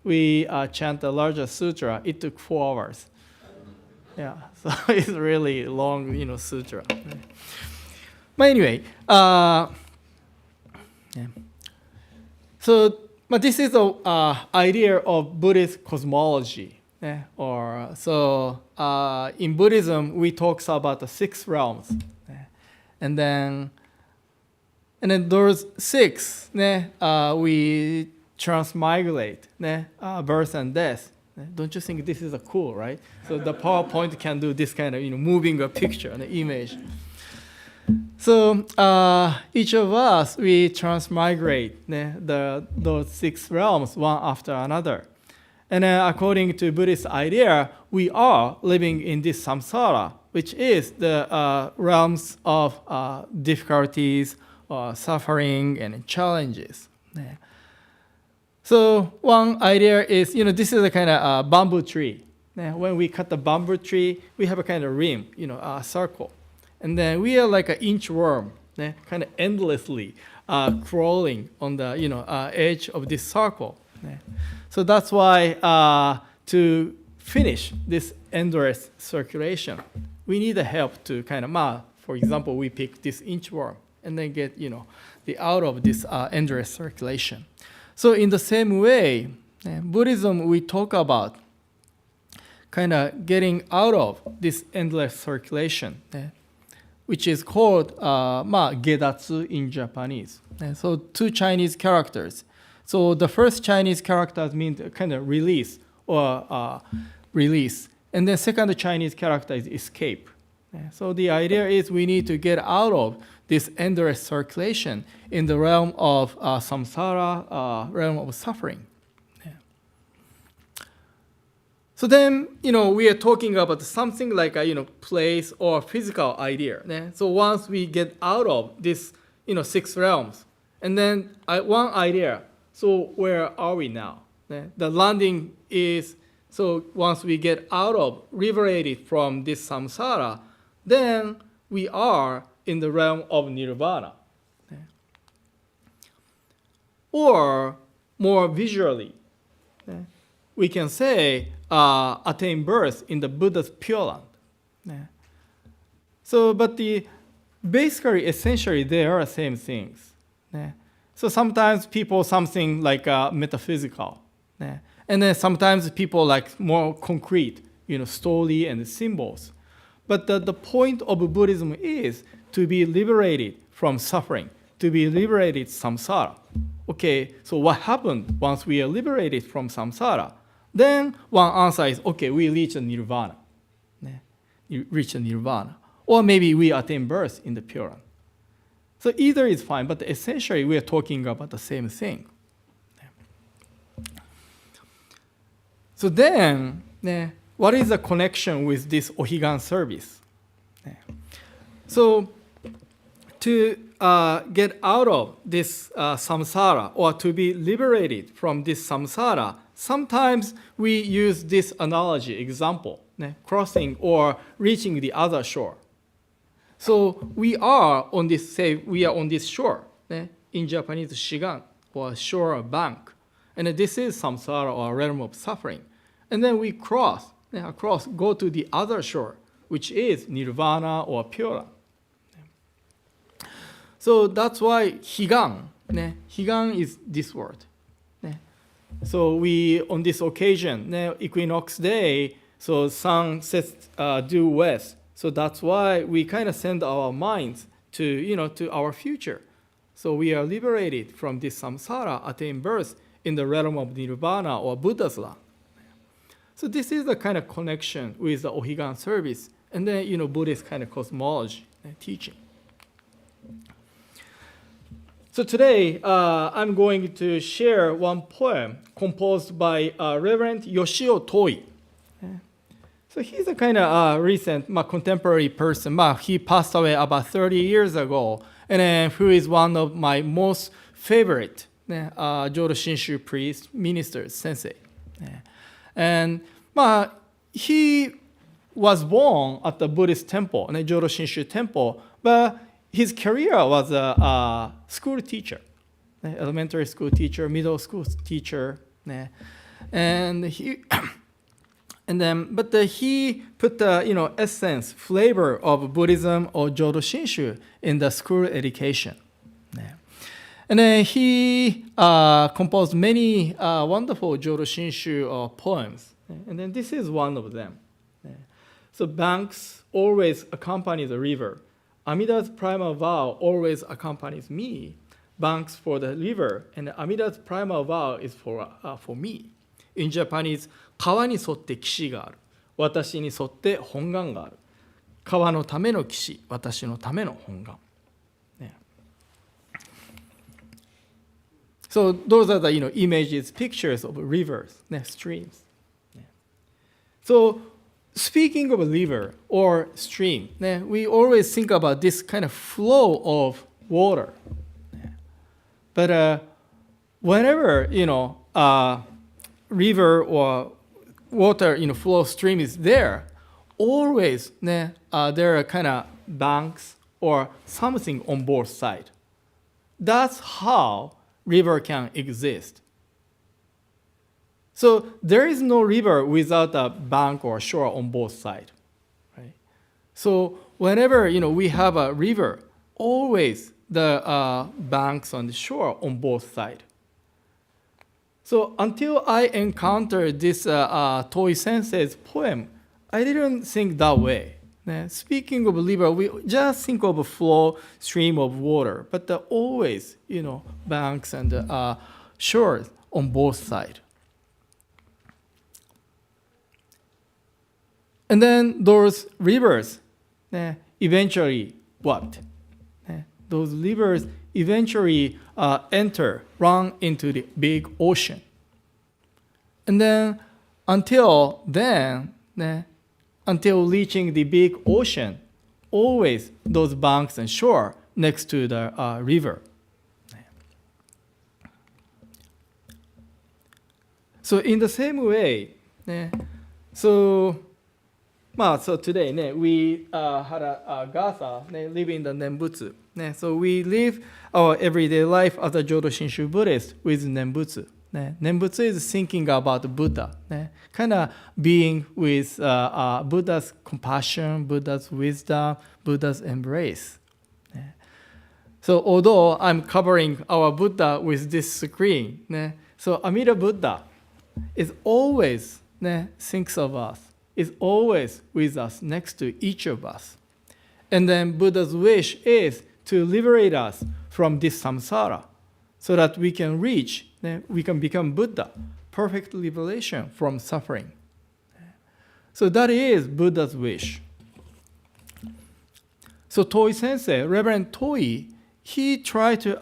we chant the largest sutra. It took 4 hours. Yeah, so it's really long, sutra. But anyway, So, but this is the idea of Buddhist cosmology. In Buddhism, we talk about the 6 realms, and then those 6, we transmigrate, birth and death. Don't you think this is cool, right? So the PowerPoint can do this kind of moving a picture, an image. So each of us, we transmigrate those 6 realms one after another. And according to Buddhist idea, we are living in this samsara, which is the realms of difficulties, suffering, and challenges. So one idea is, this is a kind of bamboo tree. When we cut the bamboo tree, we have a kind of rim, a circle. And then we are like an inchworm, kind of endlessly crawling on the edge of this circle. So that's why to finish this endless circulation, we need the help to kind of, for example, we pick this inchworm and then get the out of this endless circulation. So in the same way, Buddhism, we talk about kind of getting out of this endless circulation, which is called gedatsu in Japanese. So 2 Chinese characters. So the first Chinese character means kind of release or release. And then second Chinese character is escape. So the idea is we need to get out of this endless circulation in the realm of samsara, realm of suffering. So then, we are talking about something like a, place or physical idea. So once we get out of this, 6 realms, and then one idea, so where are we now? The landing is, so once we get out of, liberated from this samsara, then we are in the realm of nirvana. Or more visually, we can say attain birth in the Buddha's Pure Land. So, but basically, essentially, they are the same things. So sometimes people something like metaphysical, and then sometimes people like more concrete, story and symbols. But the point of Buddhism is to be liberated from suffering, to be liberated samsara. Okay, so what happened once we are liberated from samsara? Then one answer is, okay, we reach a nirvana. You reach a nirvana. Or maybe we attain birth in the Pure Land. So either is fine, but essentially we are talking about the same thing. So then, what is the connection with this Ohigan service? So to get out of this samsara, or to be liberated from this samsara, sometimes we use this analogy, example, crossing or reaching the other shore. So we are on this, say we are on this shore, in Japanese shigan, or shore or bank. And this is samsara, or realm of suffering. And then we cross, go to the other shore, which is nirvana or pure. So that's why higan, higan is this word. So we, on this occasion, equinox day, so sun sets due west. So that's why we kind of send our minds to, to our future. So we are liberated from this samsara, attain birth in the realm of nirvana or Buddha's land. So this is the kind of connection with the Ohigan service, and then, Buddhist kind of cosmology teaching. So today, I'm going to share one poem composed by Reverend Yoshio Toi. So he's a kind of recent, contemporary person. He passed away about 30 years ago, and who is one of my most favorite Jodo Shinshu priest, ministers, sensei. And he was born at the Buddhist temple, Jodo Shinshu temple, but his career was a school teacher, elementary school teacher, middle school teacher, and he, but he put the essence, flavor of Buddhism or Jodo Shinshu in the school education, and then he composed many wonderful Jodo Shinshu poems, and then this is one of them. So banks always accompany the river. Amida's primal vow always accompanies me. Banks for the river, and Amida's primal vow is for me. In Japanese, 川に沿って岸がある。私に沿って本願がある。川のための岸、私のための本願。So those are the images, pictures of rivers, streams. So speaking of a river or stream, we always think about this kind of flow of water. But whenever river or water flow stream is there, always there are kind of banks or something on both sides. That's how river can exist. So there is no river without a bank or shore on both sides, right? So whenever we have a river, always the banks on the shore on both sides. So until I encountered this Toi Sensei's poem, I didn't think that way. Speaking of river, we just think of a flow, stream of water, but always, banks and shores on both sides. And then those rivers, eventually what? Those rivers eventually run into the big ocean. And then until reaching the big ocean, always those banks and shore next to the river. So in the same way, so today we had a Gasa live in the Nembutsu. So we live our everyday life as a Jodo Shinshu Buddhist with Nembutsu. Nembutsu is thinking about Buddha, kind of being with Buddha's compassion, Buddha's wisdom, Buddha's embrace. So although I'm covering our Buddha with this screen, so Amida Buddha is always thinks of us, is always with us, next to each of us. And then Buddha's wish is to liberate us from this samsara so that we can become Buddha, perfect liberation from suffering. So that is Buddha's wish. So Toi Sensei, Reverend Toi, he tried to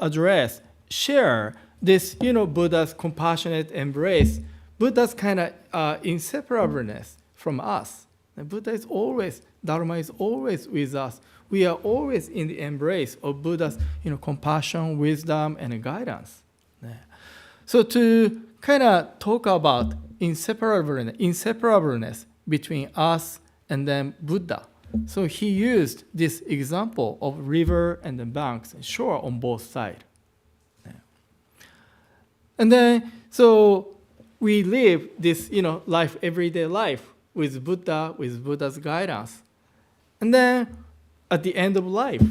share this, Buddha's compassionate embrace Buddha's kind of inseparableness from us. And Buddha is always, Dharma is always with us. We are always in the embrace of Buddha's compassion, wisdom, and guidance. Yeah. So to kind of talk about inseparableness between us and then Buddha. So he used this example of river and the banks and shore on both sides. Yeah. And then, so we live this, life, everyday life with Buddha, with Buddha's guidance. And then at the end of life,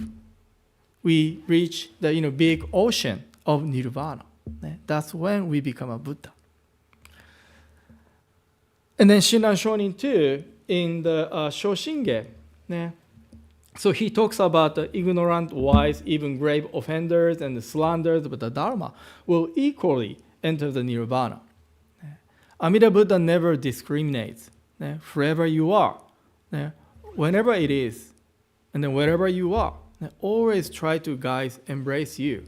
we reach the, big ocean of nirvana. Yeah. That's when we become a Buddha. And then Shinran Shonin too, in the Shoshinge, yeah. So he talks about the ignorant, wise, even grave offenders and the slanderers of the Dharma will equally enter the nirvana. Yeah. Amida Buddha never discriminates. Yeah. Wherever you are, yeah. Whenever it is, and then wherever you are, yeah. Always try to guide, embrace you.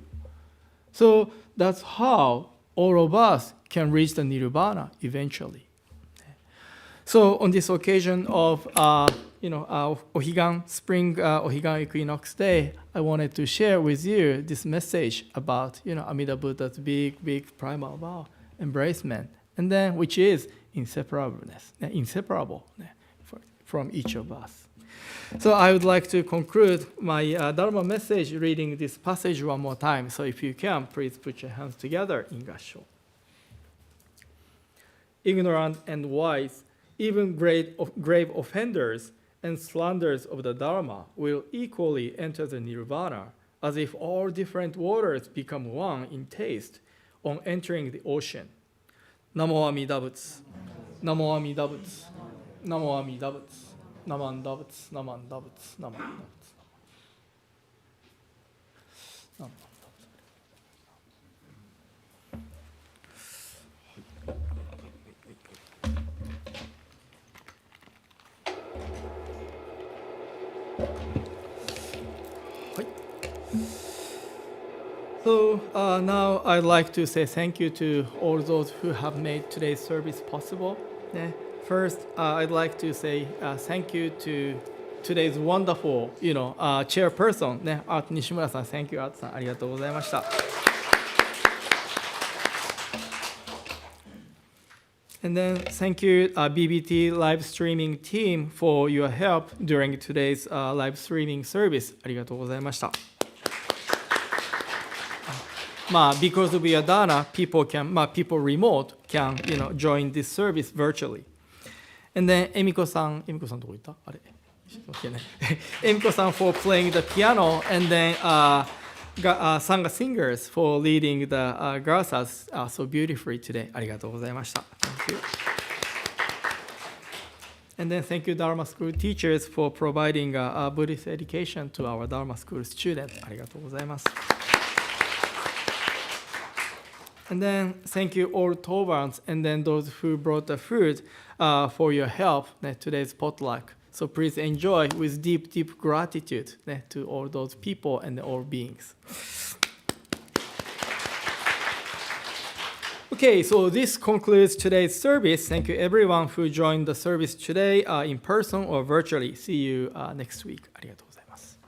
So that's how all of us can reach the nirvana eventually. So on this occasion of Ohigan Spring Ohigan Equinox Day, I wanted to share with you this message about Amida Buddha's big primal vow, embracement, and then which is inseparable from each of us. So I would like to conclude my Dharma message reading this passage one more time. So if you can, please put your hands together in Gassho. Ignorant and wise, even grave offenders and slanderers of the Dharma will equally enter the nirvana, as if all different waters become one in taste on entering the ocean. Namo Amida Butsu. Namo Amida Butsu. Namo Amida Butsu. Naman Dabutsu. Naman Dabutsu. Naman Dabutsu. Naman Dabutsu. So now I'd like to say thank you to all those who have made today's service possible. Yeah. First, I'd like to say thank you to today's wonderful, chairperson, ね、Art Nishimura-san. Thank you, Art さん。ありがとうございました。And then thank you, BBT live streaming team, for your help during today's live streaming service. ありがとうございました。Because we are Dharma, people remote can, join this service virtually. And then Emiko-san どこ行った？あれ。Emiko-san for playing the piano, and then Sangha singers for leading the garsas so beautifully today. ありがとうございました。Thank you. And then thank you Dharma School teachers for providing Buddhist education to our Dharma School students. ありがとうございます。And then thank you all Tovans and then those who brought the food for your help in today's potluck. So please enjoy with deep gratitude to all those people and all beings. Okay, so this concludes today's service. Thank you everyone who joined the service today in person or virtually. See you next week. ありがとうございます。